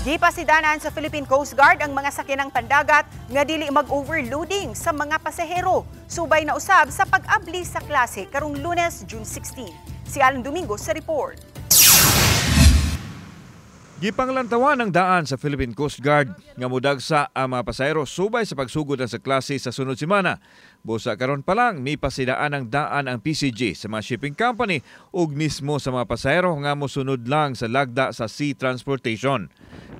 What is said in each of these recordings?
Gipasidanan sa Philippine Coast Guard ang mga sakinang pandagat nga dili mag-overloading sa mga pasahero. Subay na usab sa pag-abli sa klase karong Lunes, June 16. Si Alan Domingo sa report. Gipanglantawan ang daan sa Philippine Coast Guard nga mudagsa ang mga pasahero subay sa pagsugod sa klase sa sunod semana. Busa karon pa lang mipasidaan ang daan ang PCG sa mga shipping company ug mismo sa mga pasahero nga mosunod lang sa lagda sa sea transportation.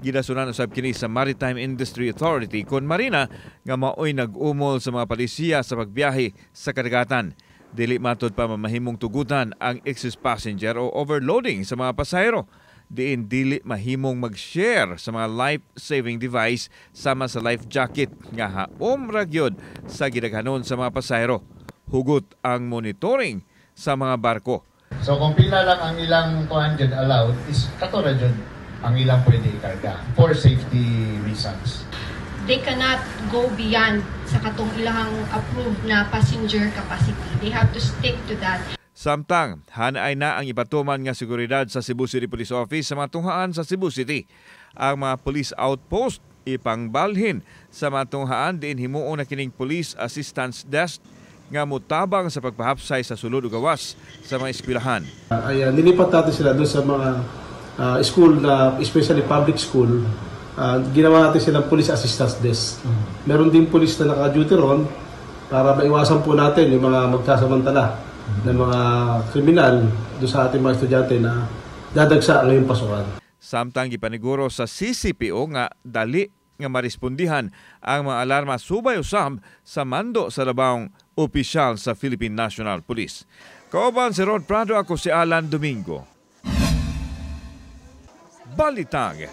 Gidasunan usab kini sa Maritime Industry Authority kon Marina nga maoy nag-umol sa mga palisiya sa pagbiyahe sa kadagatan. Dili matud pa mamahimong tugutan ang excess passenger o overloading sa mga pasahero. Diin dili mahimong mag-share sa mga life-saving device sama sa life jacket nga haom ra gyud sa gidaghanon sa mga pasahero. Hugot ang monitoring sa mga barko. So kung pila lang ang ilang 200 allowed is kato ra jud ang ilang pwede ikarga for safety reasons. They cannot go beyond sa katong ilang approved na passenger capacity. They have to stick to that. Samtang, hanaay na ang ipatuman nga seguridad sa Cebu City Police Office sa matunghaan sa Cebu City. Ang mga police outpost ipangbalhin sa matunghaan diin himuon na kining police assistance desk nga mutabang sa pagpahapsay sa sulod ug gawas sa mga eskwelahan. Nilipat natin sila doon sa mga school, especially public school. Ginawa natin silang police assistance desk. Meron din police na naka-duty ron para maiwasan po natin yung mga magsasamantala ng mga kriminal doon sa ating mga estudyante na dadagsa ngayong pasukan. Samtang gipaniguro sa CCPO nga dali nga marespondihan ang mga alarma subay usab sa mando sa labawong opisyal sa Philippine National Police. Kauban si Rod Prado, ako si Alan Domingo. Balitang